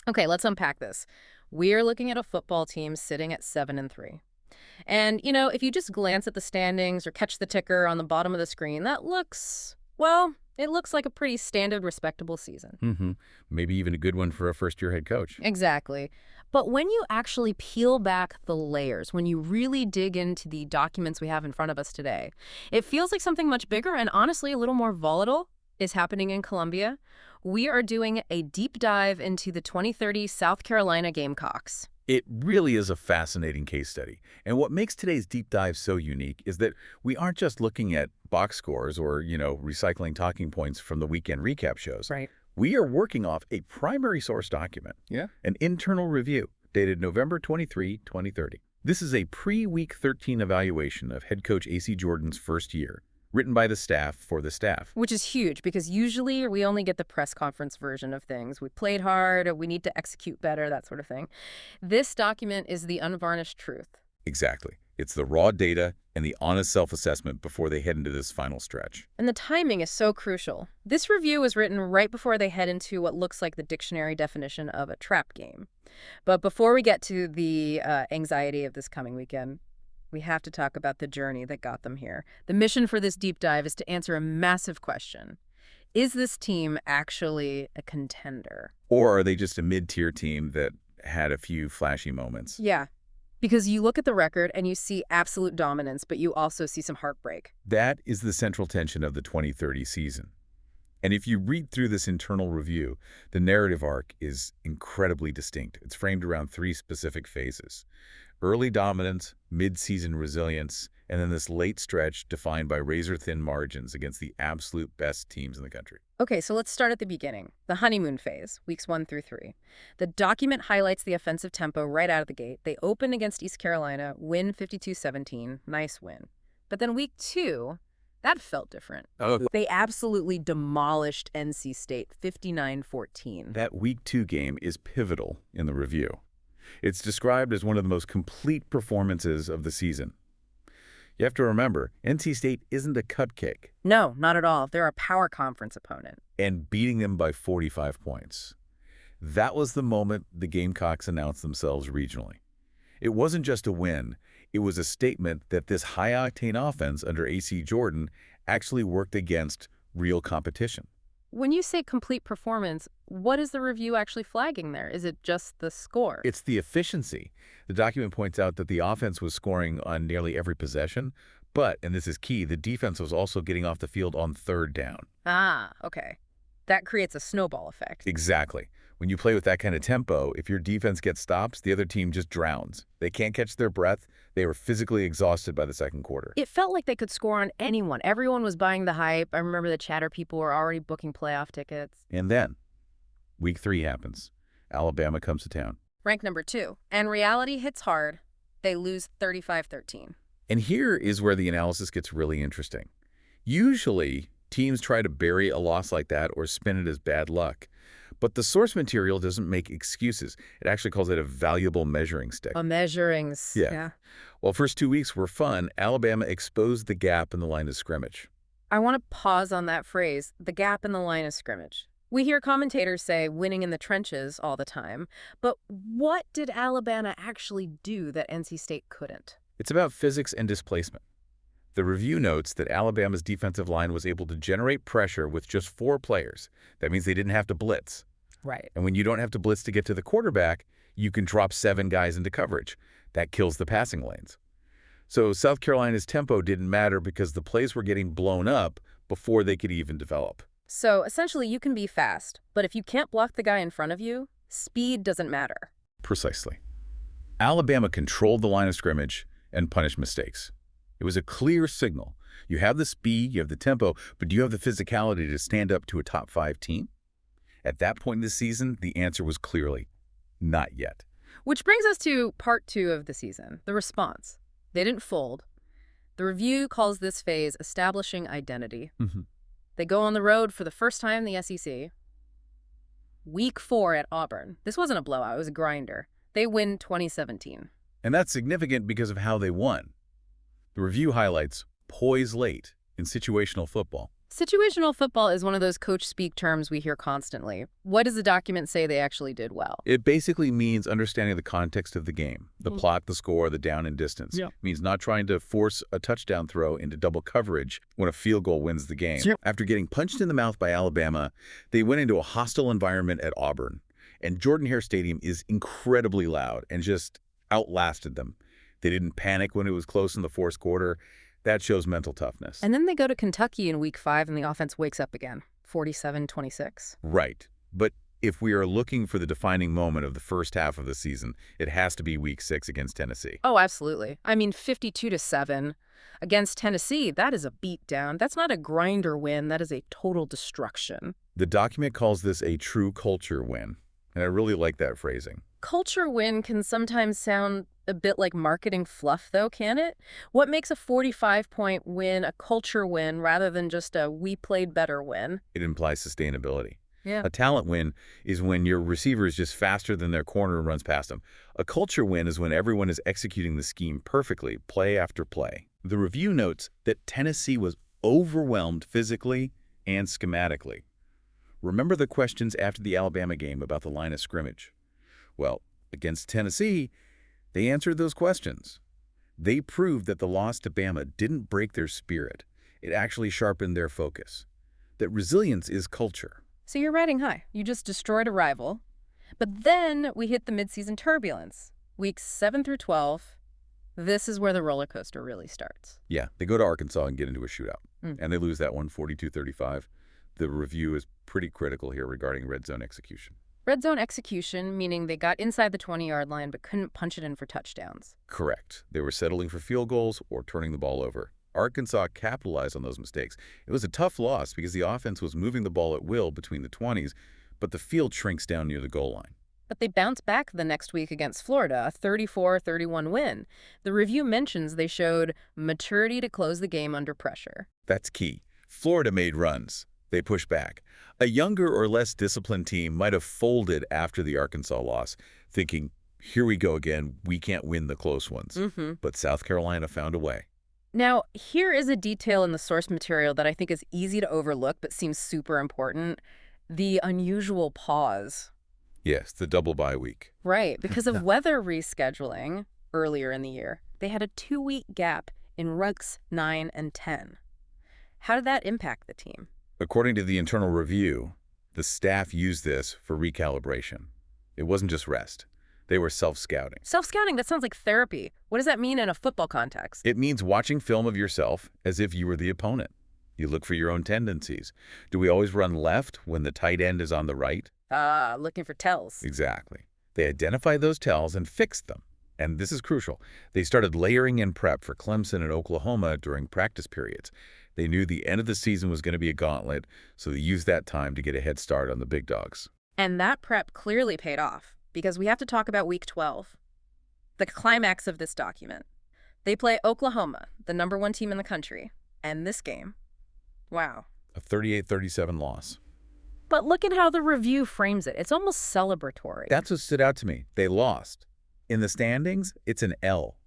Okay, let's unpack this. We're looking at a football team sitting at 7-3. And, if you just glance at the standings or catch the ticker on the bottom of the screen, that looks, well, it looks like a pretty standard, respectable season. Mm-hmm. Maybe even a good one for a first-year head coach. Exactly. But when you actually peel back the layers, when you really dig into the documents we have in front of us today, it feels like something much bigger and honestly a little more volatile is happening in Columbia. We are doing a deep dive into the 2030 South Carolina Gamecocks. It really is a fascinating case study. And what makes today's deep dive so unique is that we aren't just looking at box scores or, recycling talking points from the weekend recap shows. Right. We are working off a primary source document, an internal review dated November 23, 2030. This is a pre-Week 13 evaluation of head coach A.C. Jordan's first year, written by the staff for the staff. Which is huge because usually we only get the press conference version of things. We played hard, or we need to execute better, that sort of thing. This document is the unvarnished truth. Exactly. It's the raw data and the honest self-assessment before they head into this final stretch. And the timing is so crucial. This review was written right before they head into what looks like the dictionary definition of a trap game. But before we get to the anxiety of this coming weekend, we have to talk about the journey that got them here. The mission for this deep dive is to answer a massive question. Is this team actually a contender? Or are they just a mid-tier team that had a few flashy moments? Yeah, because you look at the record and you see absolute dominance, but you also see some heartbreak. That is the central tension of the 2030 season. And if you read through this internal review, the narrative arc is incredibly distinct. It's framed around three specific phases: early dominance, mid-season resilience, and then this late stretch defined by razor-thin margins against the absolute best teams in the country. Okay, so let's start at the beginning, the honeymoon phase, weeks 1 through 3. The document highlights the offensive tempo right out of the gate. They open against East Carolina, win 52-17, nice win. But then week 2, that felt different. Oh, They absolutely demolished NC State 59-14. that Week 2 game is pivotal in the review. It's described as one of the most complete performances of the season. You have to remember, NC State isn't a cupcake, No, not at all. They're a power conference opponent. and beating them by 45 points. That was the moment the Gamecocks announced themselves regionally. It wasn't just a win, it was a statement that this high-octane offense under A.C. Jordan actually worked against real competition. When you say complete performance, what is the review actually flagging there? Is it just the score? It's the efficiency. The document points out that the offense was scoring on nearly every possession, but, and this is key, the defense was also getting off the field on third down. Ah, okay. That creates a snowball effect. Exactly. When you play with that kind of tempo, if your defense gets stops, the other team just drowns. They can't catch their breath. They were physically exhausted by the second quarter. It felt like they could score on anyone. Everyone was buying the hype. I remember the chatter people were already booking playoff tickets. And then, Week 3 happens. Alabama comes to town. Rank number 2. And reality hits hard. They lose 35-13. And here is where the analysis gets really interesting. Usually, teams try to bury a loss like that or spin it as bad luck. But the source material doesn't make excuses. It actually calls it a valuable measuring stick. A measuring. Yeah. While first 2 weeks were fun, Alabama exposed the gap in the line of scrimmage. I want to pause on that phrase, the gap in the line of scrimmage. We hear commentators say winning in the trenches all the time, but what did Alabama actually do that NC State couldn't? It's about physics and displacement. The review notes that Alabama's defensive line was able to generate pressure with just 4 players. That means they didn't have to blitz. Right. And when you don't have to blitz to get to the quarterback, you can drop 7 guys into coverage. That kills the passing lanes. So South Carolina's tempo didn't matter because the plays were getting blown up before they could even develop. So essentially you can be fast, but if you can't block the guy in front of you, speed doesn't matter. Precisely. Alabama controlled the line of scrimmage and punished mistakes. It was a clear signal. You have the speed, you have the tempo, but do you have the physicality to stand up to a top 5 team? At that point in the season, the answer was clearly not yet. Which brings us to part 2 of the season, the response. They didn't fold. The review calls this phase establishing identity. They go on the road for the first time in the SEC. Week 4 at Auburn. This wasn't a blowout, it was a grinder. They win 2017. And that's significant because of how they won. The review highlights poise late in situational football. Situational football is one of those coach speak terms we hear constantly. What does the document say they actually did well? It basically means understanding the context of the game, the plot, the score, the down and distance. Yeah. It means not trying to force a touchdown throw into double coverage when a field goal wins the game. Yep. After getting punched in the mouth by Alabama, they went into a hostile environment at Auburn. And Jordan-Hare Stadium is incredibly loud and just outlasted them. They didn't panic when it was close in the fourth quarter. That shows mental toughness. And then they go to Kentucky in week 5 and the offense wakes up again, 47-26. Right. But if we are looking for the defining moment of the first half of the season, it has to be week 6 against Tennessee. Oh, absolutely. I mean, 52-7 against Tennessee, that is a beatdown. That's not a grinder win. That is a total destruction. The document calls this a true culture win, and I really like that phrasing. Culture win can sometimes sound a bit like marketing fluff, though, can it? What makes a 45-point win a culture win rather than just a we played better win? It implies sustainability. Yeah. A talent win is when your receiver is just faster than their corner and runs past them. A culture win is when everyone is executing the scheme perfectly, play after play. The review notes that Tennessee was overwhelmed physically and schematically. Remember the questions after the Alabama game about the line of scrimmage? Well, against Tennessee, they answered those questions. They proved that the loss to Bama didn't break their spirit. It actually sharpened their focus. That resilience is culture. So you're riding high. You just destroyed a rival. But then we hit the midseason turbulence. Weeks 7 through 12, this is where the roller coaster really starts. Yeah, they go to Arkansas and get into a shootout. And they lose that one 42-35. The review is pretty critical here regarding red zone execution. Red zone execution, meaning they got inside the 20-yard line but couldn't punch it in for touchdowns. Correct. They were settling for field goals or turning the ball over. Arkansas capitalized on those mistakes. It was a tough loss because the offense was moving the ball at will between the 20s, but the field shrinks down near the goal line. But they bounced back the next week against Florida, a 34-31 win. The review mentions they showed maturity to close the game under pressure. That's key. Florida made runs. They pushed back. A younger or less disciplined team might have folded after the Arkansas loss, thinking, here we go again, we can't win the close ones. But South Carolina found a way. Now, here is a detail in the source material that I think is easy to overlook but seems super important. The unusual pause. Yes, the double bye week. Right, because of weather rescheduling earlier in the year, they had a 2-week gap in weeks 9 and 10. How did that impact the team? According to the internal review, the staff used this for recalibration. It wasn't just rest. They were self-scouting. Self-scouting, that sounds like therapy. What does that mean in a football context? It means watching film of yourself as if you were the opponent. You look for your own tendencies. Do we always run left when the tight end is on the right? Looking for tells. Exactly. They identified those tells and fixed them. And this is crucial. They started layering in prep for Clemson and Oklahoma during practice periods. They knew the end of the season was going to be a gauntlet, so they used that time to get a head start on the big dogs. And that prep clearly paid off, because we have to talk about week 12, the climax of this document. They play Oklahoma, the #1 team in the country, and this game, wow. A 38-37 loss. But look at how the review frames it. It's almost celebratory. That's what stood out to me. They lost. In the standings, it's an L.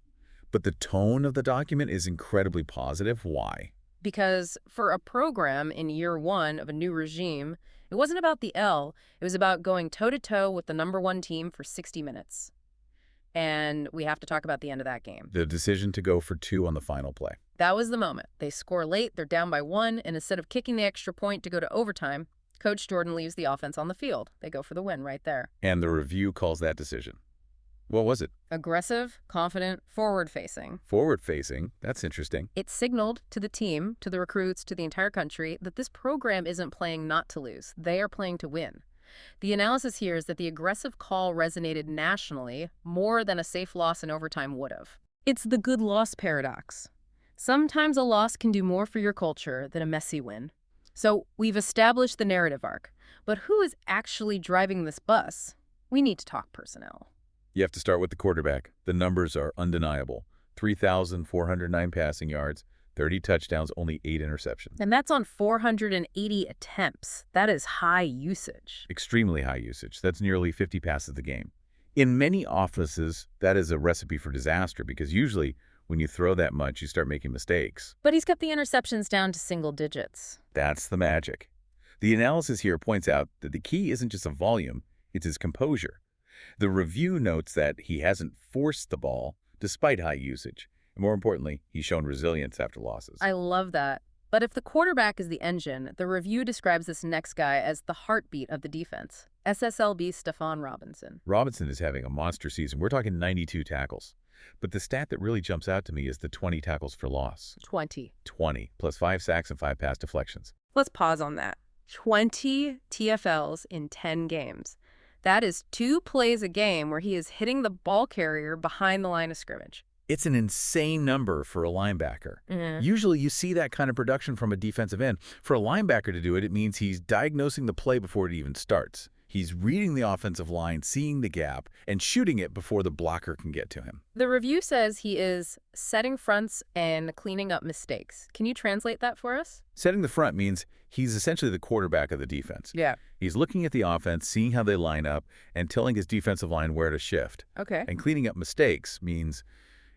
But the tone of the document is incredibly positive. Why? Because for a program in year 1 of a new regime, it wasn't about the L. It was about going toe-to-toe with the #1 team for 60 minutes. And we have to talk about the end of that game. The decision to go for 2 on the final play. That was the moment. They score late, they're down by 1, and instead of kicking the extra point to go to overtime, Coach Jordan leaves the offense on the field. They go for the win right there. And the review calls that decision. What was it? Aggressive, confident, forward-facing. Forward-facing. That's interesting. It signaled to the team, to the recruits, to the entire country that this program isn't playing not to lose. They are playing to win. The analysis here is that the aggressive call resonated nationally more than a safe loss in overtime would have. It's the good loss paradox. Sometimes a loss can do more for your culture than a messy win. So we've established the narrative arc, but who is actually driving this bus? We need to talk personnel. You have to start with the quarterback. The numbers are undeniable. 3,409 passing yards, 30 touchdowns, only 8 interceptions. And that's on 480 attempts. That is high usage. Extremely high usage. That's nearly 50 passes a game. In many offices, that is a recipe for disaster because usually When you throw that much, you start making mistakes. But he's kept the interceptions down to single digits. That's the magic. The analysis here points out that the key isn't just a volume, it's his composure. The review notes that he hasn't forced the ball despite high usage. And more importantly, he's shown resilience after losses. I love that. But if the quarterback is the engine, the review describes this next guy as the heartbeat of the defense. SSLB Stephon Robinson. Robinson is having a monster season. We're talking 92 tackles. But the stat that really jumps out to me is the 20 tackles for loss. 20. 20, plus 5 sacks and 5 pass deflections. Let's pause on that. 20 TFLs in 10 games. That is 2 plays a game where he is hitting the ball carrier behind the line of scrimmage. It's an insane number for a linebacker. Mm-hmm. Usually you see that kind of production from a defensive end. For a linebacker to do it, it means he's diagnosing the play before it even starts. He's reading the offensive line, seeing the gap, and shooting it before the blocker can get to him. The review says he is setting fronts and cleaning up mistakes. Can you translate that for us? Setting the front means he's essentially the quarterback of the defense. Yeah. He's looking at the offense, seeing how they line up, and telling his defensive line where to shift. Okay. And cleaning up mistakes means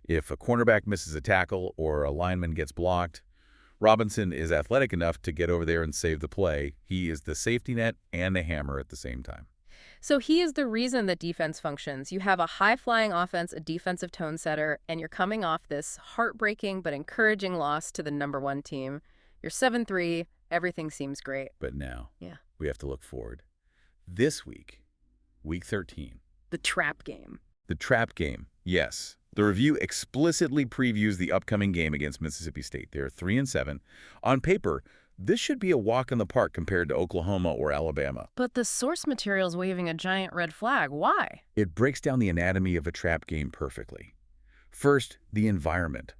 if a cornerback misses a tackle or a lineman gets blocked, Robinson is athletic enough to get over there and save the play. He is the safety net and the hammer at the same time. So he is the reason that defense functions. You have a high-flying offense, a defensive tone setter, and you're coming off this heartbreaking but encouraging loss to the #1 team. You're 7-3. Everything seems great. But now, Yeah. we have to look forward. This week, week 13. The trap game. The trap game, yes. The review explicitly previews the upcoming game against Mississippi State. They're 3-7. On paper, this should be a walk in the park compared to Oklahoma or Alabama. But the source material's waving a giant red flag. Why? It breaks down the anatomy of a trap game perfectly. First, the environment.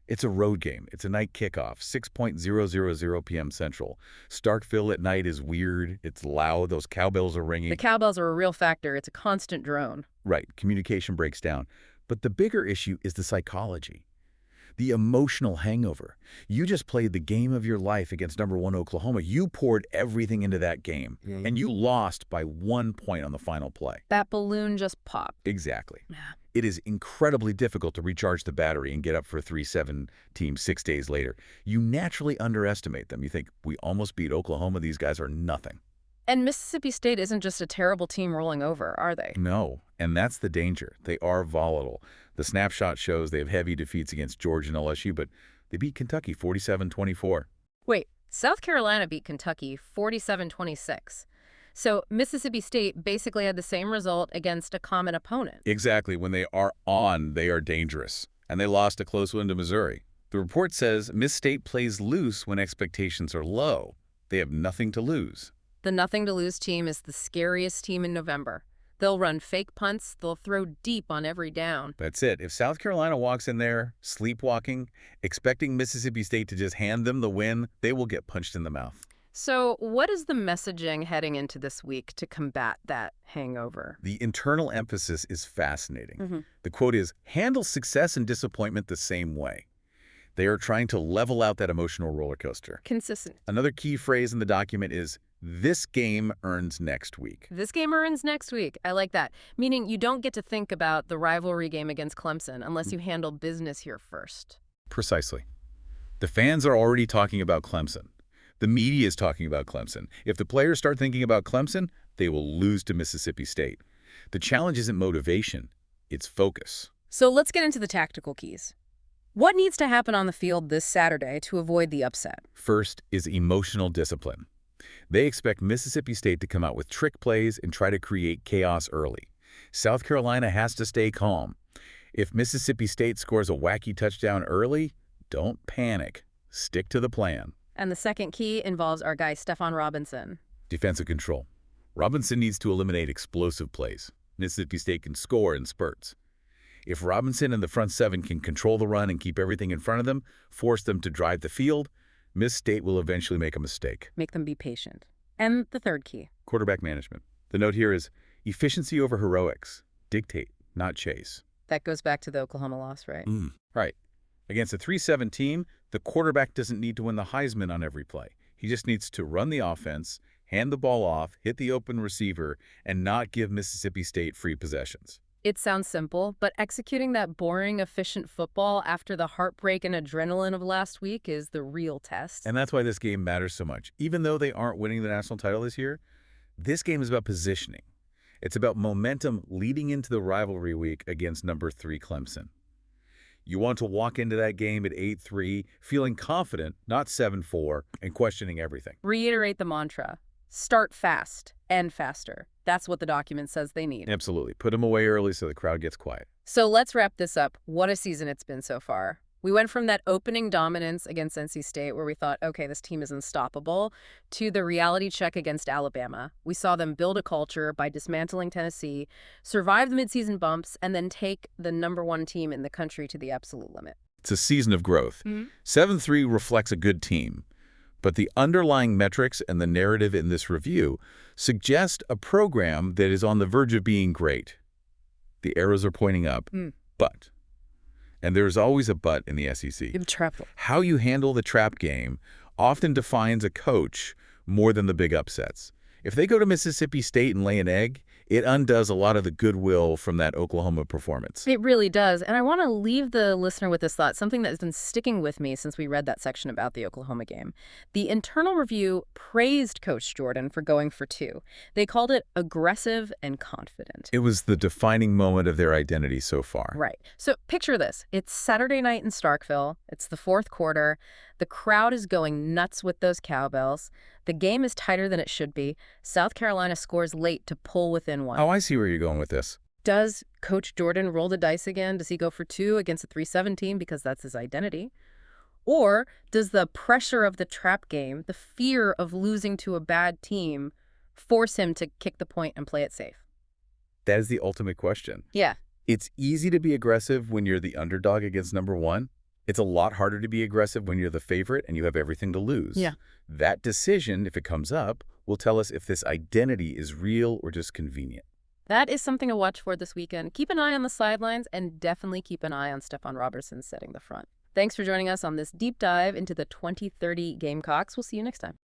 It's a road game. It's a night kickoff, 6:000 p.m. Central. Starkville at night is weird. It's loud. Those cowbells are ringing. The cowbells are a real factor. It's a constant drone. Right. Communication breaks down. But the bigger issue is the psychology, the emotional hangover. You just played the game of your life against #1 Oklahoma. You poured everything into that game, and you lost by 1 point on the final play. That balloon just popped. Exactly. Yeah. It is incredibly difficult to recharge the battery and get up for a 3-7 team 6 days later. You naturally underestimate them. You think, we almost beat Oklahoma. These guys are nothing. And Mississippi State isn't just a terrible team rolling over, are they? No, and that's the danger. They are volatile. The snapshot shows they have heavy defeats against Georgia and LSU, but they beat Kentucky 47-24. Wait, South Carolina beat Kentucky 47-26. So Mississippi State basically had the same result against a common opponent. Exactly. When they are on, they are dangerous. And they lost a close one to Missouri. The report says Miss State plays loose when expectations are low. They have nothing to lose. The nothing-to-lose team is the scariest team in November. They'll run fake punts. They'll throw deep on every down. That's it. If South Carolina walks in there, sleepwalking, expecting Mississippi State to just hand them the win, they will get punched in the mouth. So what is the messaging heading into this week to combat that hangover? The internal emphasis is fascinating. Mm-hmm. The quote is, handle success and disappointment the same way. They are trying to level out that emotional roller coaster. Consistent. Another key phrase in the document is, this game earns next week. This game earns next week. I like that. Meaning you don't get to think about the rivalry game against Clemson unless you handle business here first. Precisely. The fans are already talking about Clemson. The media is talking about Clemson. If the players start thinking about Clemson, they will lose to Mississippi State. The challenge isn't motivation, it's focus. So let's get into the tactical keys. What needs to happen on the field this Saturday to avoid the upset? First is emotional discipline. They expect Mississippi State to come out with trick plays and try to create chaos early. South Carolina has to stay calm. If Mississippi State scores a wacky touchdown early, don't panic. Stick to the plan. And the second key involves our guy, Stephon Robinson. Defensive control. Robinson needs to eliminate explosive plays. Mississippi State can score in spurts. If Robinson and the front seven can control the run and keep everything in front of them, force them to drive the field, Miss State will eventually make a mistake. Make them be patient. And the third key. Quarterback management. The note here is efficiency over heroics. Dictate, not chase. That goes back to the Oklahoma loss, right? Right. Against a 3-7 team, the quarterback doesn't need to win the Heisman on every play. He just needs to run the offense, hand the ball off, hit the open receiver, and not give Mississippi State free possessions. It sounds simple, but executing that boring, efficient football after the heartbreak and adrenaline of last week is the real test. And that's why this game matters so much. Even though they aren't winning the national title this year, this game is about positioning. It's about momentum leading into the rivalry week against number 3 Clemson. You want to walk into that game at 8-3, feeling confident, not 7-4, and questioning everything. Reiterate the mantra. Start fast, end faster. That's what the document says they need. Absolutely. Put them away early so the crowd gets quiet. So let's wrap this up. What a season it's been so far. We went from that opening dominance against NC State where we thought, okay, this team is unstoppable, to the reality check against Alabama. We saw them build a culture by dismantling Tennessee, survive the midseason bumps, and then take the #1 team in the country to the absolute limit. It's a season of growth. 7-3 reflects a good team, but the underlying metrics and the narrative in this review suggest a program that is on the verge of being great. The arrows are pointing up, but... And there's always a but in the SEC. How you handle the trap game often defines a coach more than the big upsets. If they go to Mississippi State and lay an egg, it undoes a lot of the goodwill from that Oklahoma performance. It really does. And I want to leave the listener with this thought, something that's been sticking with me since we read that section about the Oklahoma game. The internal review praised Coach Jordan for going for 2. They called it aggressive and confident. It was the defining moment of their identity so far. Right. So picture this. It's Saturday night in Starkville. It's the 4th quarter. The crowd is going nuts with those cowbells. The game is tighter than it should be. South Carolina scores late to pull within 1. Oh, I see where you're going with this. Does Coach Jordan roll the dice again? Does he go for 2 against a 3-7 team because that's his identity? Or does the pressure of the trap game, the fear of losing to a bad team, force him to kick the point and play it safe? That is the ultimate question. Yeah. It's easy to be aggressive when you're the underdog against #1. It's a lot harder to be aggressive when you're the favorite and you have everything to lose. Yeah. That decision, if it comes up, will tell us if this identity is real or just convenient. That is something to watch for this weekend. Keep an eye on the sidelines and definitely keep an eye on Stephon Robertson setting the front. Thanks for joining us on this deep dive into the 2030 Gamecocks. We'll see you next time.